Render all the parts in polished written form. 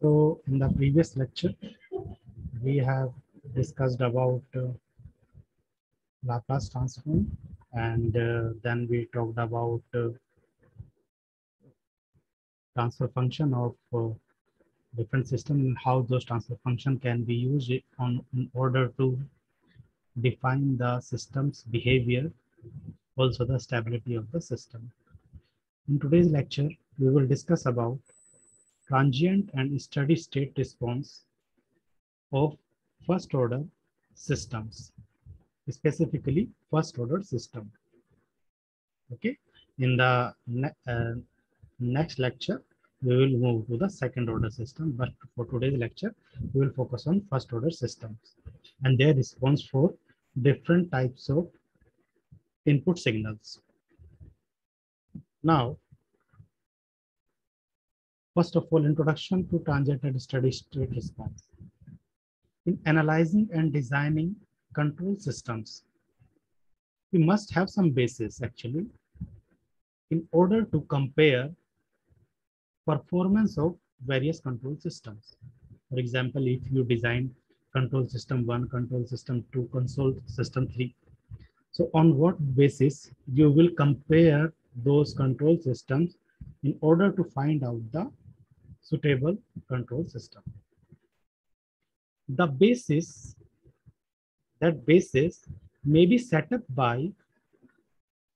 So in the previous lecture, we have discussed about Laplace transform, and then we talked about transfer function of different system and how those transfer function can be used in order to define the system's behavior, also the stability of the system. In today's lecture, we will discuss about transient and steady state response of first order systems, specifically first order system. Okay, in the next lecture we will move to the second order system, but for today's lecture we will focus on first order systems and their response for different types of input signals. Now, first of all, introduction to transient and steady state response. In analyzing and designing control systems, we must have some basis actually in order to compare performance of various control systems. For example, if you design control system 1, control system 2, control system 3, so on what basis you will compare those control systems in order to find out the suitable control system. The basis, that basis may be set up by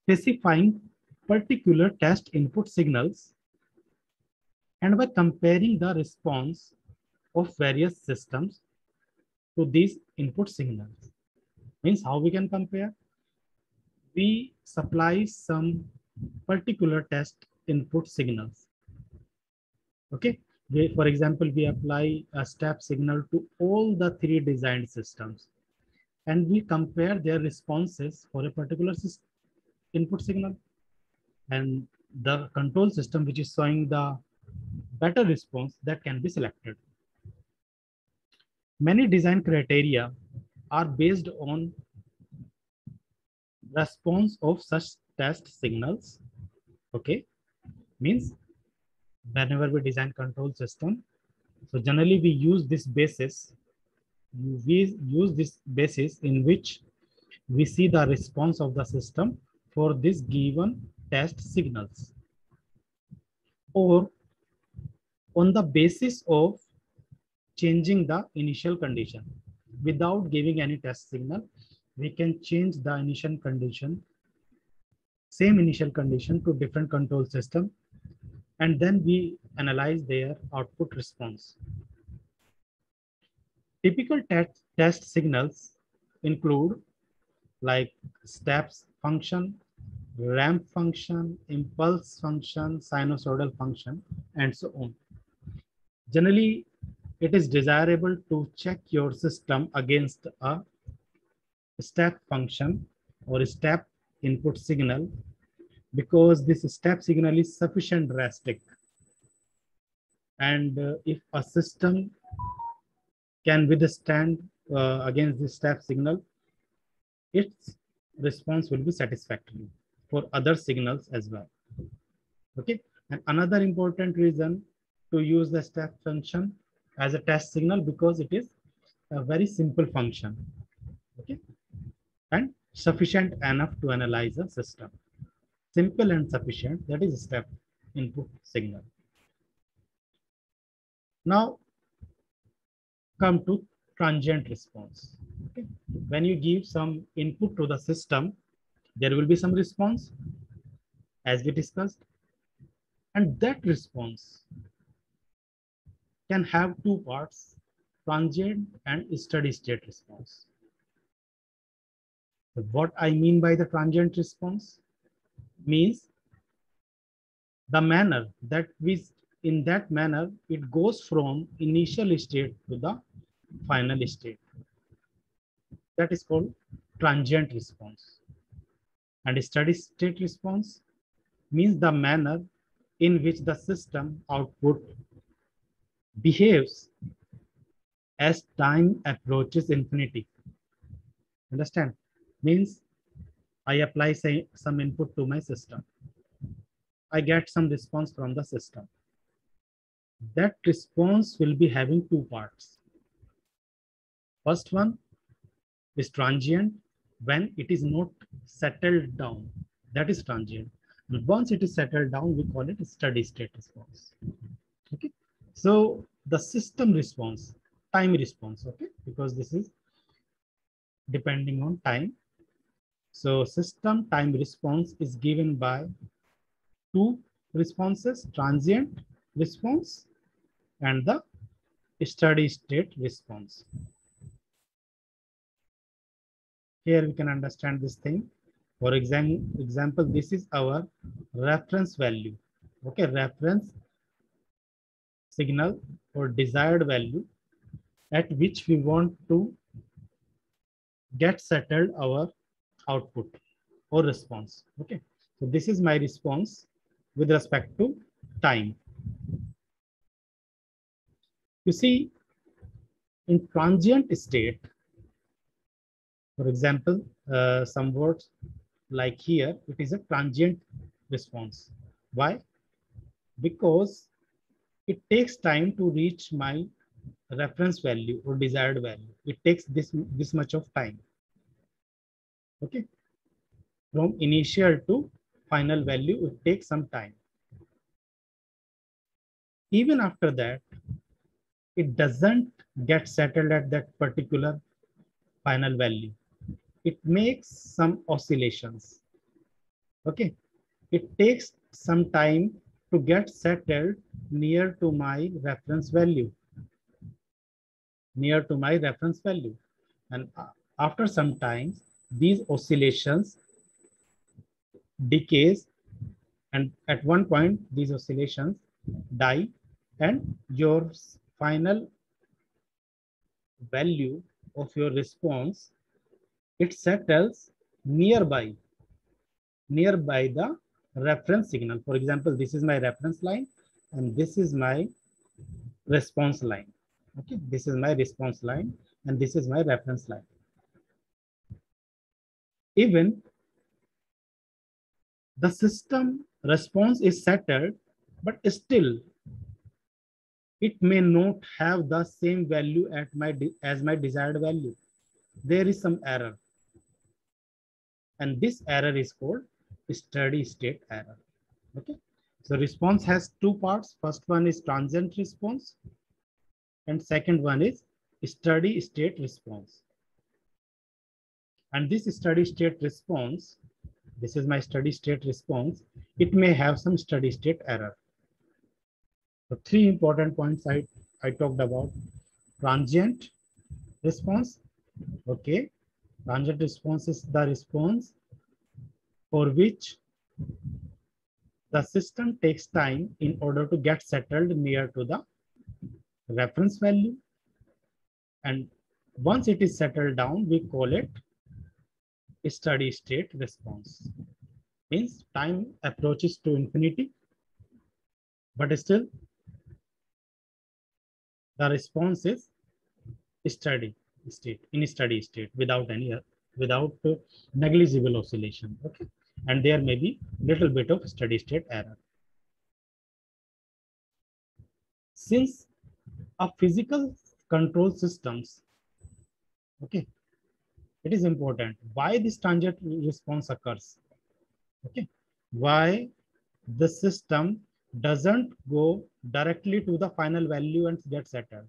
specifying particular test input signals and by comparing the response of various systems to these input signals. Means how we can compare? We supply some particular test input signals. Okay. For example, we apply a step signal to all the three designed systems and we compare their responses for a particular input signal, and the control system which is showing the better response, that can be selected. Many design criteria are based on response of such test signals. Okay, means whenever we design control system, so generally we use this basis. We use this basis in which we see the response of the system for this given test signals, or on the basis of changing the initial condition. Without giving any test signal, we can change the initial condition, same initial condition, to different control system, and then we analyze their output response. Typical test signals include like steps function, ramp function, impulse function, sinusoidal function, and so on. Generally, it is desirable to check your system against a step function or step input signal, because this step signal is sufficient drastic, and if a system can withstand against this step signal, its response will be satisfactory for other signals as well. Okay, and another important reason to use the step function as a test signal, because it is a very simple function. Okay, and sufficient enough to analyze a system. Simple and sufficient, that is step input signal. Now come to transient response. Okay, when you give some input to the system, there will be some response, as we discussed, and that response can have two parts: transient and steady state response. So what I mean by the transient response means the manner that in that manner it goes from initial state to the final state. That is called transient response. And steady state response means the manner in which the system output behaves as time approaches infinity. Understand? Means I apply some input to my system. I get some response from the system. that response will be having two parts. First one is transient, when it is not settled down. That is transient. And once it is settled down, we call it a steady state response. Okay. So the system response, time response, okay, because this is depending on time. So system time response is given by two responses, transient response and the steady state response. Here we can understand this thing. For example, this is our reference value. Okay, reference signal or desired value at which we want to get settled our output or response. Okay, so this is my response with respect to time. You see, in transient state, for example, some words like here, it is a transient response. Why? Because it takes time to reach my reference value or desired value. It takes this much of time. Okay, from initial to final value, it takes some time. Even after that, it doesn't get settled at that particular final value. It makes some oscillations. Okay, it takes some time to get settled near to my reference value. And after some time, these oscillations decays, and at one point these oscillations die, and your final value of your response, it settles nearby the reference signal. For example, this is my reference line and this is my response line. Okay, this is my response line and this is my reference line. Even the system response is settled, but still it may not have the same value as my desired value. There is some error, and this error is called steady state error. Okay, so response has two parts. First one is transient response and second one is steady state response. And this steady state response, this is my steady state response, it may have some steady state error. So three important points I talked about. Transient response. Okay, transient response is the response for which the system takes time in order to get settled near to the reference value. And once it is settled down, we call it a steady state response. Means time approaches to infinity, but still the response is steady state, in steady state, without negligible oscillation. Okay, and there may be little bit of steady state error. Since a physical control systems, okay, it is important why this transient response occurs. Okay, why the system doesn't go directly to the final value and get settled.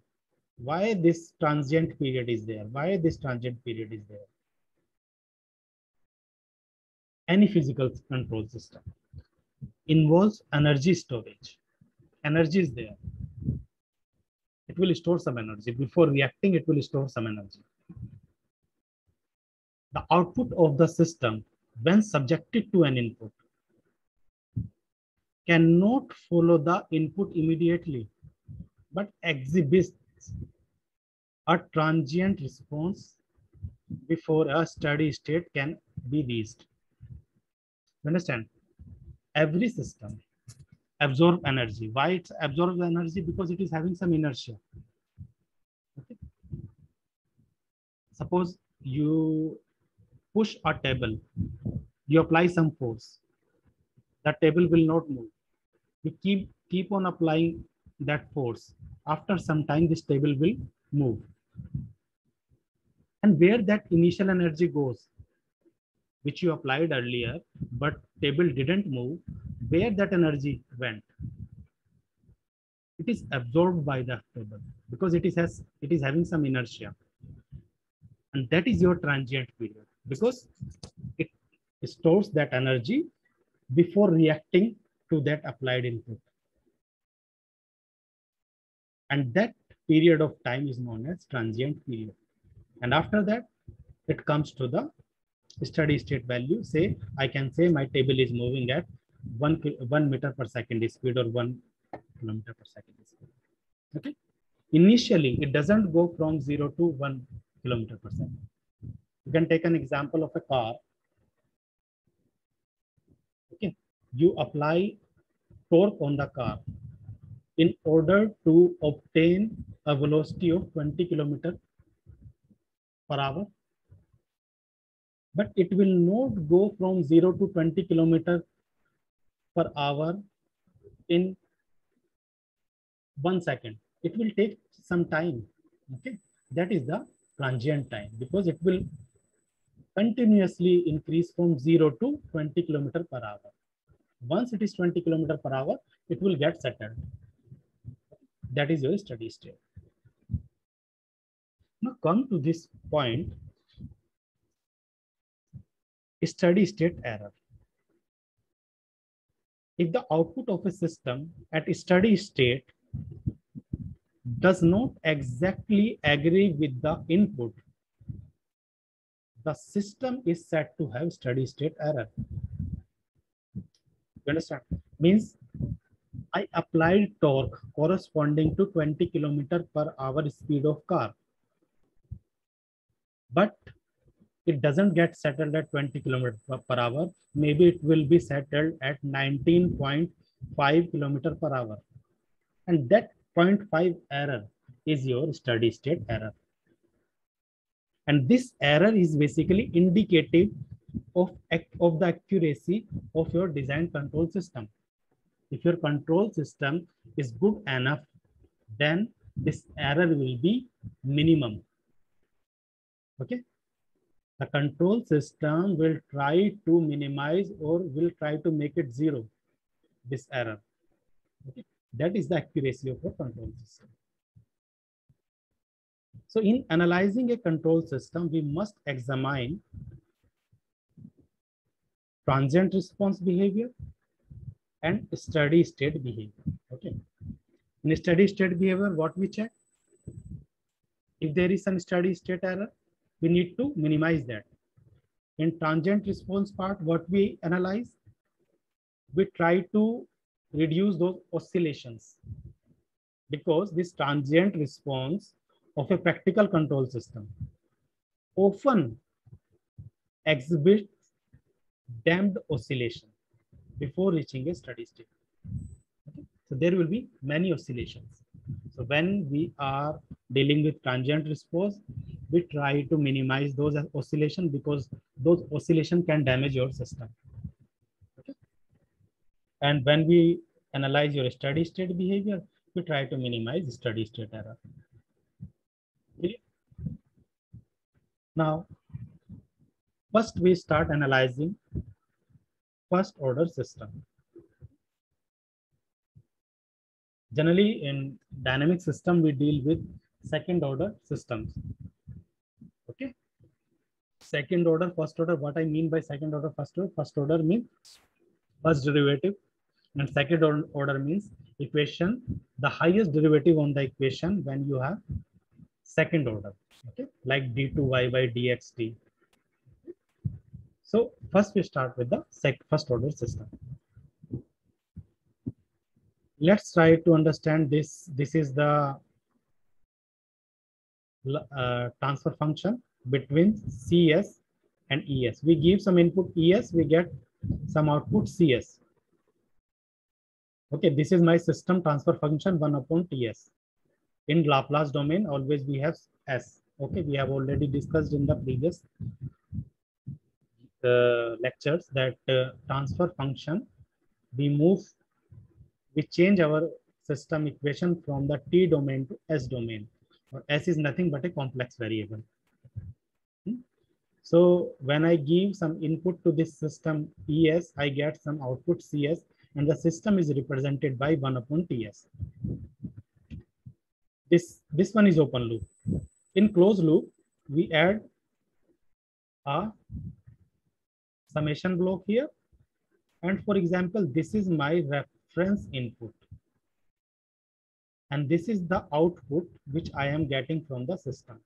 Why this transient period is there? Why this transient period is there? Any physical control system involves energy storage. Energy is there. It will store some energy. Before reacting, it will store some energy. The output of the system, when subjected to an input, cannot follow the input immediately, but exhibits a transient response before a steady state can be reached. You understand? Every system absorbs energy. Why it absorbs energy? Because it is having some inertia. Okay. Suppose you push a table, you apply some force, the table will not move. You keep on applying that force, after some time this table will move. And where that initial energy goes, which you applied earlier, but table didn't move, where that energy went, it is absorbed by the table because it is having some inertia, and that is your transient period because it stores that energy before reacting to that applied input. And that period of time is known as transient period. And after that, it comes to the steady state value. Say, I can say my table is moving at 1 meter per second speed or 1 kilometer per second speed. Okay. Initially, it doesn't go from 0 to 1 kilometer per second. You can take an example of a car. Okay. You apply torque on the car in order to obtain a velocity of 20 kilometers per hour. But it will not go from 0 to 20 kilometers per hour in 1 second. It will take some time. Okay, that is the transient time because it will continuously increase from 0 to 20 kilometers per hour. Once it is 20 kilometers per hour, it will get settled. That is your steady state. Now come to this point, steady state error. If the output of a system at a steady state does not exactly agree with the input, the system is said to have steady state error. You understand? Means I applied torque corresponding to 20 kilometers per hour speed of car, but it doesn't get settled at 20 kilometers per hour. Maybe it will be settled at 19.5 kilometers per hour. And that 0.5 error is your steady state error. And this error is basically indicative of the accuracy of your design control system. If your control system is good enough, then this error will be minimum. Okay. The control system will try to minimize or will try to make it zero, this error. Okay. That is the accuracy of a control system. So in analyzing a control system, we must examine transient response behavior and steady state behavior. Okay. In steady state behavior, what we check? If there is some steady state error, we need to minimize that. In transient response part, what we analyze? We try to reduce those oscillations because this transient response of a practical control system often exhibits damped oscillation before reaching a steady state. Okay? So there will be many oscillations. So when we are dealing with transient response, we try to minimize those oscillations because those oscillations can damage your system. Okay? And when we analyze your steady state behavior, we try to minimize steady state error. Now, first we start analyzing first order system. Generally in dynamic system, we deal with second order systems. Okay. Second order, first order, what I mean by second order, first order means first derivative, and second order means equation, the highest derivative on the equation when you have second order, okay, like d2y by dxt. So first we start with the first order system. Let's try to understand this. This is the transfer function between CS and ES. We give some input ES, we get some output CS. Okay, this is my system transfer function 1 upon TS. In Laplace domain, always we have S. Okay, we have already discussed in the previous lectures that transfer function, we change our system equation from the T domain to S domain. Or S is nothing but a complex variable. So when I give some input to this system ES, I get some output CS, and the system is represented by 1 upon TS. This one is open loop. In closed loop, we add a summation block here. And for example, this is my reference input. And this is the output which I am getting from the system.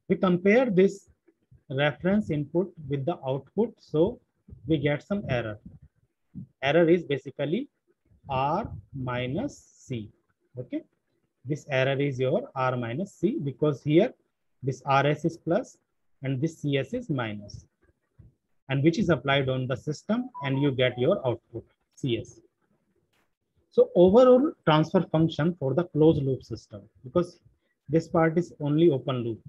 We compare this reference input with the output, so we get some error. Error is basically R minus C. Okay, this error is your R minus C, because here this RS is plus and this CS is minus, and which is applied on the system, and you get your output CS. So overall transfer function for the closed loop system, because this part is only open loop,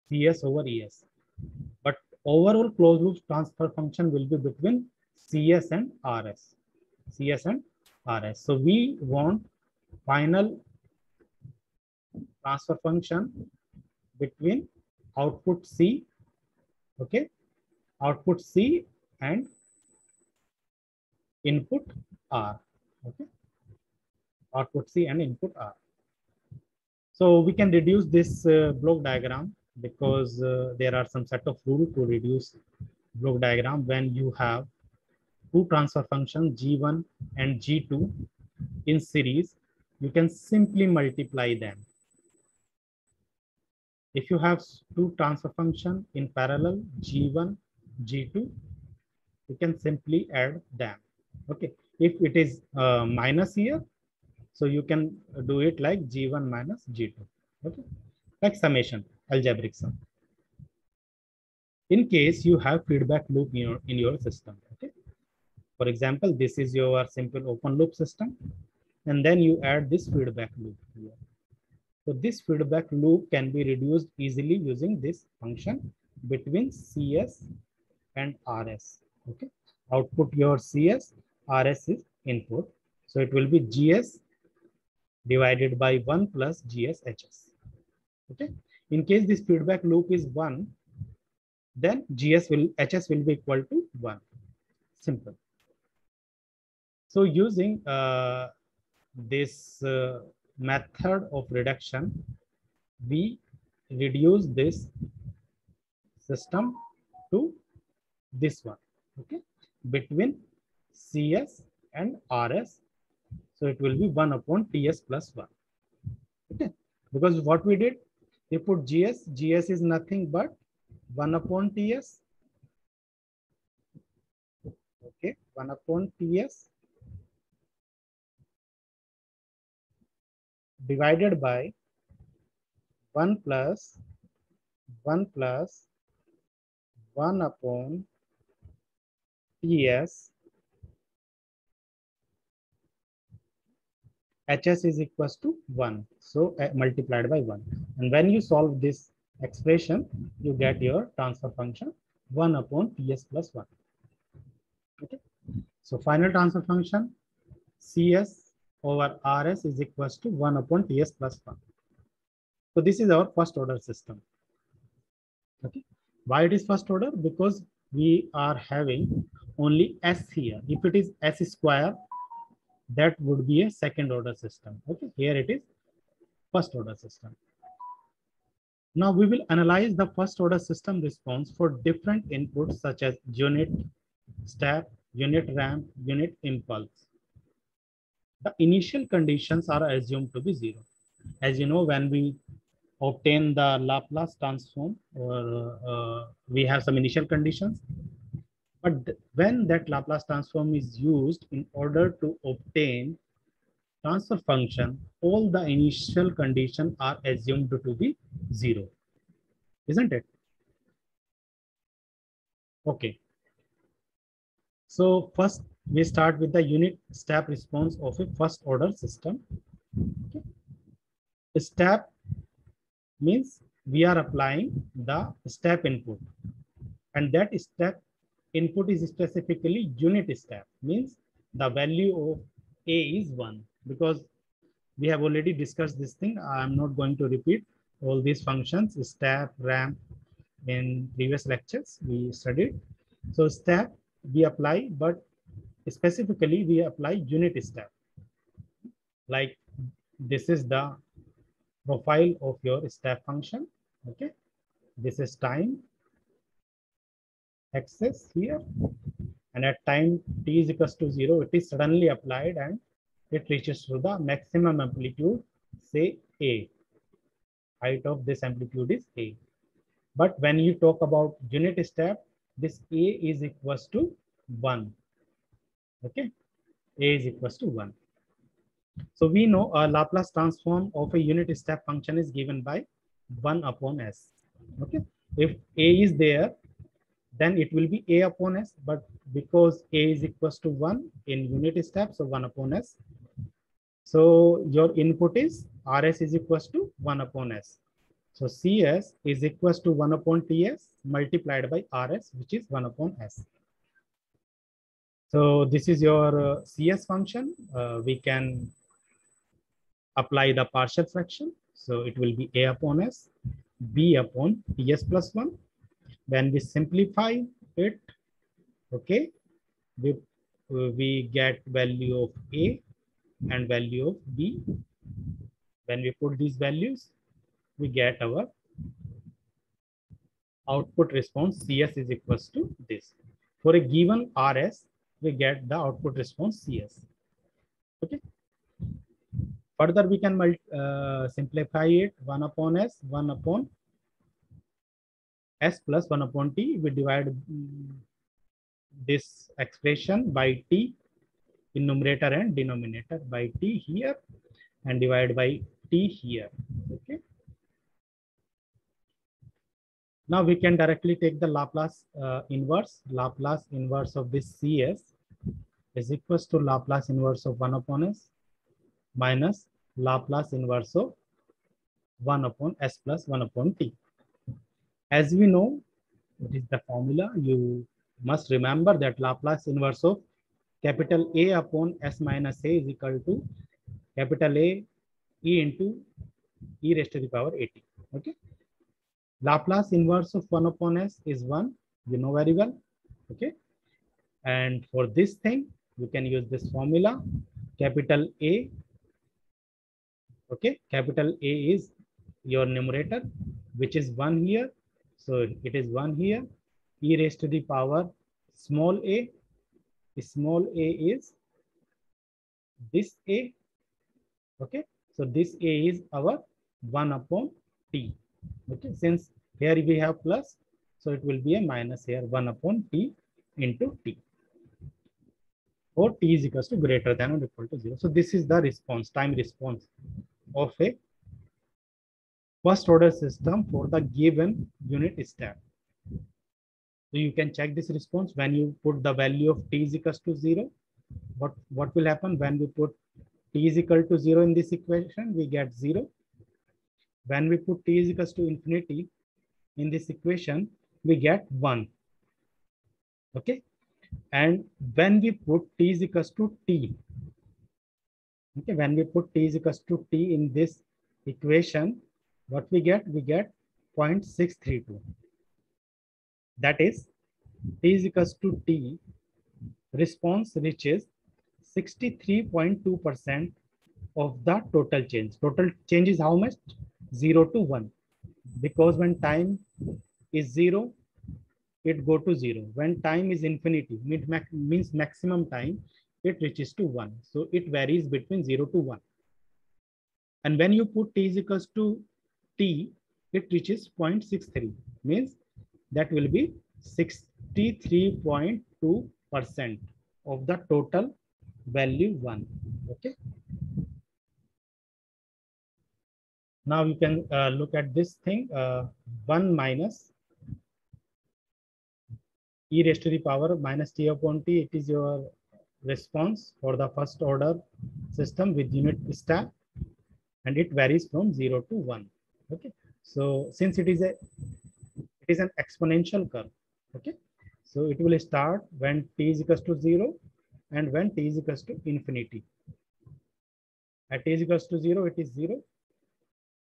CS over ES, but overall closed loop transfer function will be between CS and RS. CS and RS. So we want final transfer function between output C, okay, output C and input R, okay, output C and input R. So we can reduce this block diagram, because there are some set of rules to reduce block diagram. When you have two transfer functions G1 and G2 in series, you can simply multiply them. If you have two transfer functions in parallel, G1, G2, you can simply add them. Okay, if it is minus here, so you can do it like G1 minus G2. Okay, like summation, algebraic sum. In case you have feedback loop in your system. Okay, for example, this is your simple open loop system, and then you add this feedback loop here. So this feedback loop can be reduced easily using this function between CS and RS. Okay, output your CS, RS is input. So it will be GS divided by 1 plus GS HS. Okay, in case this feedback loop is 1, then HS will be equal to 1. Simple. So using this method of reduction, we reduce this system to this one, okay, between CS and RS. So it will be 1 upon TS plus 1. Okay, because what we did, we put GS is nothing but 1 upon TS. Okay, 1 upon TS divided by 1 plus 1 upon TS. HS is equals to 1. So multiplied by 1. And when you solve this expression, you get your transfer function 1 upon TS plus 1. Okay. So final transfer function CS over RS is equals to 1 upon TS plus 1. So this is our first order system. Okay. Why it is first order? Because we are having only S here. If it is S square, that would be a second order system. Okay. Here it is first order system. Now we will analyze the first order system response for different inputs such as unit step, unit ramp, unit impulse. The initial conditions are assumed to be 0. As you know, when we obtain the Laplace transform, or we have some initial conditions, but when that Laplace transform is used in order to obtain transfer function, all the initial conditions are assumed to be 0, isn't it? Okay. So first we start with the unit step response of a first order system. Okay. Step means we are applying the step input, and that step input is specifically unit step, means the value of a is 1, because we have already discussed this thing. I'm not going to repeat all these functions, step, ramp, in previous lectures we studied. So step we apply, but specifically we apply unit step. Like this is the profile of your step function. Okay, this is time axis here, and at time t is equals to 0, it is suddenly applied and it reaches to the maximum amplitude, say a. Height of this amplitude is a. But when you talk about unit step, this a is equals to 1. Okay, a is equals to 1. So we know a Laplace transform of a unit step function is given by 1 upon s. Okay, if a is there, then it will be a upon s, but because a is equals to 1 in unit step, so 1 upon s. So your input is rs is equals to 1 upon s. So cs is equals to 1 upon ts multiplied by rs, which is 1 upon s. So this is your cs function. We can apply the partial fraction. So it will be a upon s, b upon ts plus 1. When we simplify it, okay, we get value of a and value of b. When we put these values, we get our output response cs is equals to this. For a given rs, we get the output response cs. Okay. Further, we can simplify it 1 upon s, 1 upon s plus 1 upon t. We divide this expression by t in numerator and denominator, by t here and divide by t here. Okay. Now we can directly take the Laplace inverse. Laplace inverse of this cs is equals to Laplace inverse of 1 upon s minus Laplace inverse of 1 upon s plus 1 upon t. As we know, it is the formula. You must remember that Laplace inverse of capital A upon s minus a is equal to capital A e into e raised to the power at. Okay. Laplace inverse of 1 upon s is 1. You know very well. Okay. And for this thing, you can use this formula. Capital A. Okay. Capital A is your numerator, which is 1 here. So it is 1 here. E raised to the power small a. Small a is this a. Okay. So this a is our 1 upon t. Okay. Since here we have plus, so it will be a minus here, 1 upon t into t. Or t is equals to greater than or equal to 0. So this is the response, time response of a first order system for the given unit step. So you can check this response when you put the value of t is equals to 0. What will happen when we put t is equal to 0 in this equation? We get 0. When we put t is equals to infinity in this equation, we get 1. Okay. And when we put t is equals to t, okay, when we put t is equals to t in this equation, what we get? We get 0.632. That is, t is equals to t, response reaches 63.2% of the total change. Total change is how much? 0 to 1. Because when time is 0, it go to 0. When time is infinity, means maximum time, it reaches to 1. So it varies between 0 to 1. And when you put t is equals to t, it reaches 0.63. Means that will be 63.2% of the total value 1. Okay. Now you can look at this thing, 1 minus e raised to the power minus t upon t. It is your response for the first order system with unit step, and it varies from 0 to 1. Okay. So since it is an exponential curve. Okay. So it will start when t is equals to 0, and when t is equals to infinity. At t is equals to 0, it is 0.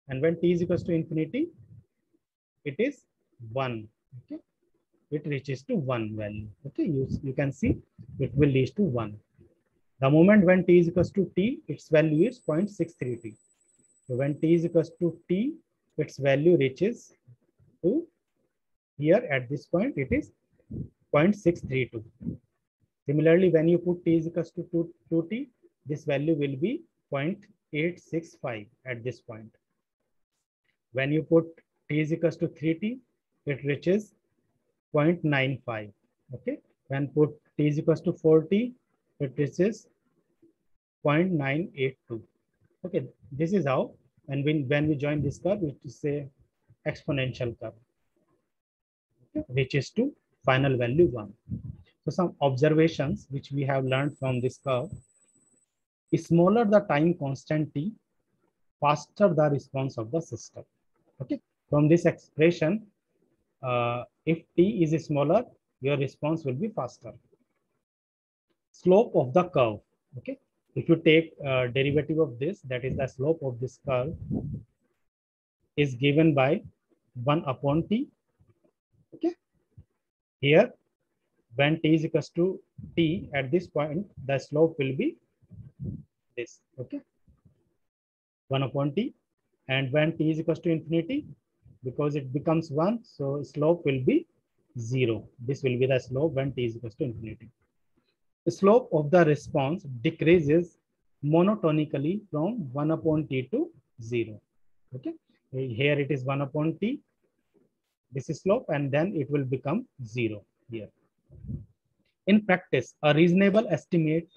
And when t is equals to infinity, it is 1. Okay. It reaches to 1 value. Okay. You can see it will reach to 1. The moment when t is equals to t, its value is 0.63t. So when t is equals to t, its value reaches to here at this point, it is 0.632. Similarly, when you put t is equals to 2t, this value will be 0.865 at this point. When you put t is equals to 3t, it reaches 0.95. Okay. When put t is equals to 4t, it reaches 0.982. Okay. This is how, and when we join this curve, it is a exponential curve. Okay. Reaches to final value 1. So some observations which we have learned from this curve: smaller the time constant t, faster the response of the system. Okay. From this expression, if t is smaller, your response will be faster. Slope of the curve. Okay. If you take derivative of this, that is the slope of this curve, is given by 1 upon t. Okay. Here, when t is equals to t, at this point, the slope will be this. Okay. 1 upon t. And when t is equals to infinity, because it becomes 1, so slope will be 0. This will be the slope when t is equals to infinity. The slope of the response decreases monotonically from 1 upon t to 0. Okay. Here it is 1 upon t. This is slope, and then it will become 0 here. In practice, a reasonable estimate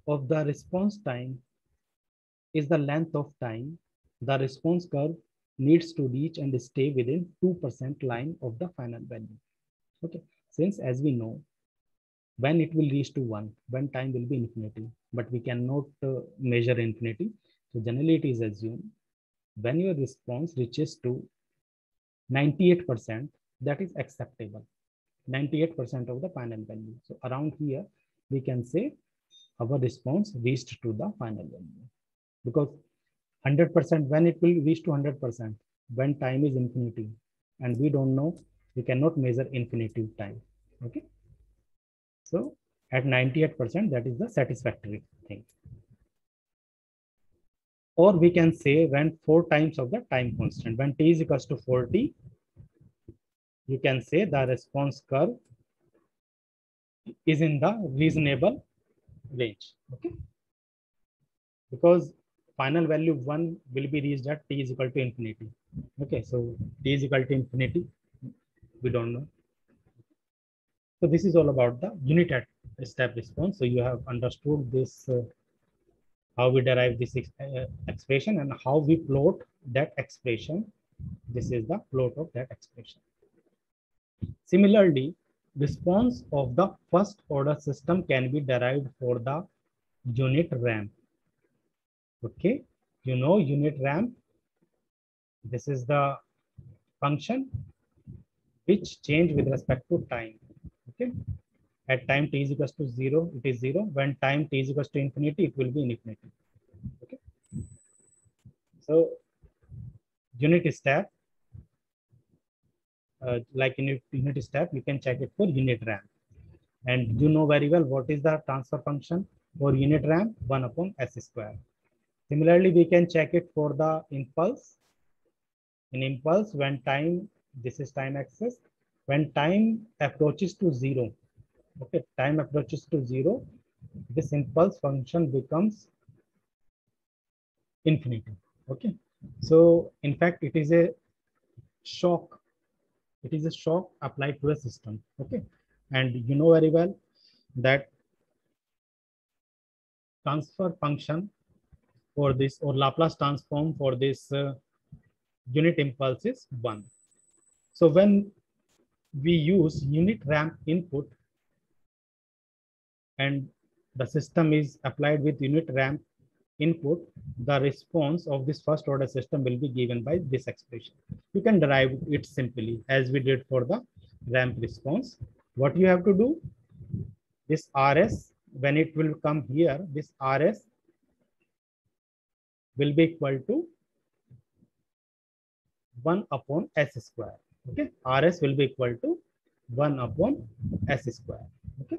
of the response time is the length of time the response curve needs to reach and stay within 2% line of the final value. Okay. Since, as we know, when it will reach to 1, when time will be infinity, but we cannot measure infinity. So generally it is assumed when your response reaches to 98%, that is acceptable. 98% of the final value. So around here, we can say our response reached to the final value. Because 100%, when it will reach to 100%, when time is infinity, and we don't know, we cannot measure infinity time. Okay. So at 98%, that is the satisfactory thing. Or we can say when 4 times of the time constant, when t is equals to 4t, you can say the response curve is in the reasonable range. Okay. Because final value 1 will be reached at t is equal to infinity. Okay. So t is equal to infinity, we don't know. So this is all about the unit step response. So you have understood this, how we derive this expression and how we plot that expression. This is the plot of that expression. Similarly, response of the first order system can be derived for the unit ramp. Okay, you know unit ramp. This is the function which change with respect to time. Okay, at time t is equals to 0, it is 0. When time t is equals to infinity, it will be infinity. Okay, so unit step, like in unit step, you can check it for unit ramp. And you know very well what is the transfer function for unit ramp, 1 upon s square. Similarly, we can check it for the impulse. In impulse, when time, this is time axis, when time approaches to 0, okay, time approaches to 0, this impulse function becomes infinity. Okay, so in fact, it is a shock. It is a shock applied to a system. Okay, and you know very well that transfer function for this, or Laplace transform for this unit impulse is 1. So when we use unit ramp input and the system is applied with unit ramp input, the response of this first order system will be given by this expression. You can derive it simply as we did for the ramp response. What you have to do, this RS when it will come here, this RS will be equal to 1 upon S square. Okay, RS will be equal to 1 upon S square. Okay,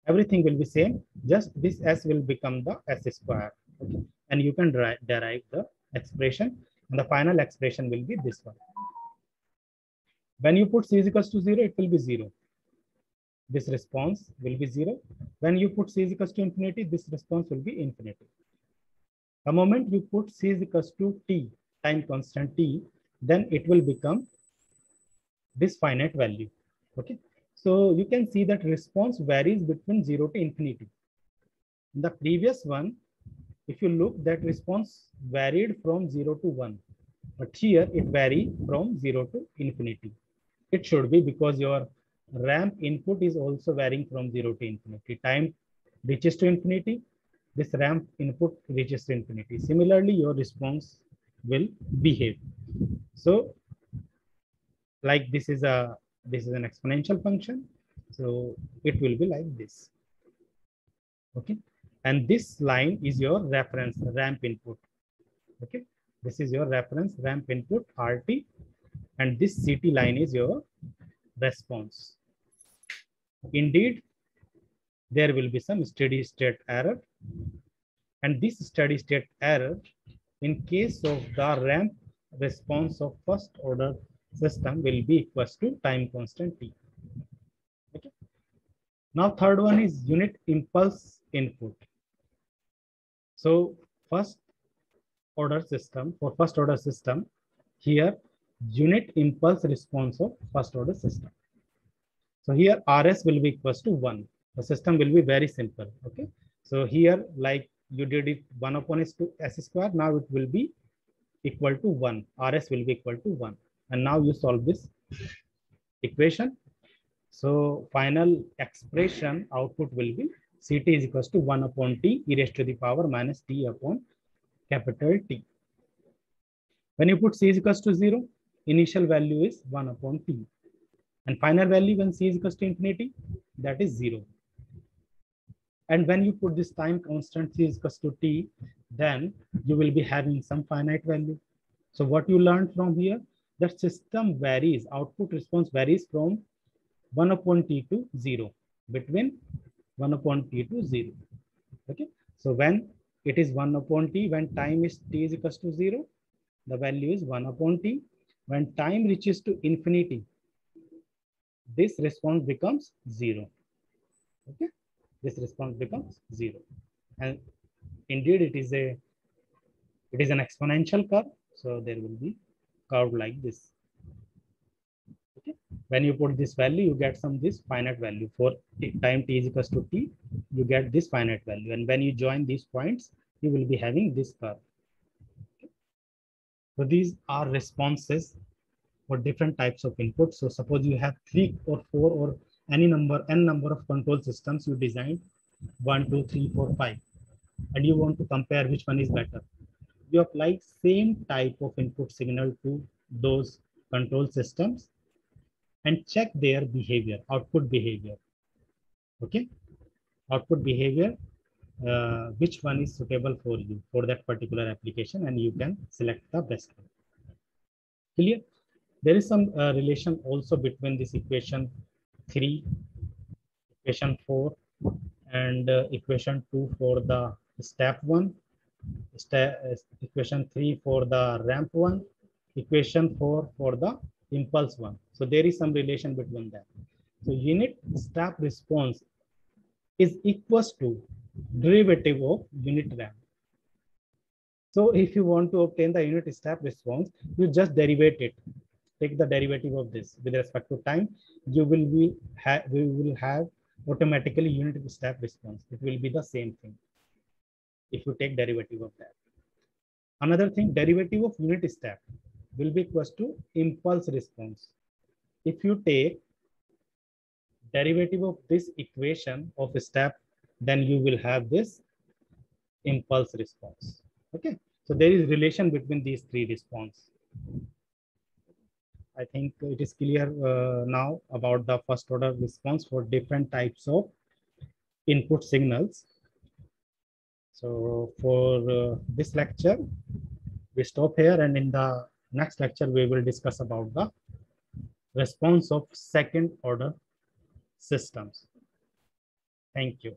everything will be same, just this S will become the S square. Okay, and you can derive the expression, and the final expression will be this one. When you put C is equals to 0, it will be 0. This response will be 0. When you put C is equals to infinity, this response will be infinity. The moment you put C is equals to T, time constant T, then it will become this finite value. Okay, so you can see that response varies between 0 to infinity. In the previous one, if you look, that response varied from 0 to 1, but here it varies from 0 to infinity. It should be, because your ramp input is also varying from 0 to infinity. Time reaches to infinity, this ramp input reaches to infinity. Similarly, your response will behave. So like this is an exponential function, so it will be like this. Okay, and this line is your reference ramp input. Okay, this is your reference ramp input RT, and this CT line is your response. Indeed, there will be some steady state error, and this steady state error, in case of the ramp response of first order system, will be equals to time constant T. Okay. Now third one is unit impulse input. So first order system, for first order system, here unit impulse response of first order system. So here RS will be equals to 1. The system will be very simple. Okay. So here, like you did it 1 upon S square, now it will be equal to 1. RS will be equal to 1. And now you solve this equation. So final expression output will be CT is equals to 1 upon T e raised to the power minus T upon capital T. When you put C is equals to 0, initial value is 1 upon T. And final value when C is equals to infinity, that is 0. And when you put this time constant C is equals to T, then you will be having some finite value. So what you learned from here, that system varies, output response varies from 1 upon T to 0, between 1 upon T to 0. Okay, so when it is 1 upon T, when time is T is equals to 0, the value is 1 upon T. When time reaches to infinity, this response becomes 0. Okay, this response becomes 0. And indeed, it is an exponential curve, so there will be curve like this. Okay, when you put this value, you get this finite value. For time T is equals to T, you get this finite value, and when you join these points, you will be having this curve. Okay. So these are responses for different types of inputs. So suppose you have 3 or 4 or any number, n number of control systems you designed, 1, 2, 3, 4, 5, and you want to compare which one is better. You apply same type of input signal to those control systems and check their behavior, output behavior. Okay, output behavior, which one is suitable for you for that particular application, and you can select the best one. Clear? There is some relation also between this equation 3, equation 4, and equation 2 for the step 1, equation 3 for the ramp 1, equation 4 for the impulse 1. So there is some relation between them. So unit step response is equals to derivative of unit ramp. So if you want to obtain the unit step response, you just derivate it. Take the derivative of this with respect to time. You will we will have automatically unit step response. It will be the same thing if you take derivative of that. Another thing, derivative of unit step will be equals to impulse response. If you take derivative of this equation of step, then you will have this impulse response. Okay, so there is relation between these three response. I think it is clear now about the first order response for different types of input signals. So for this lecture, we stop here, and in the next lecture, we will discuss about the response of second order systems. Thank you.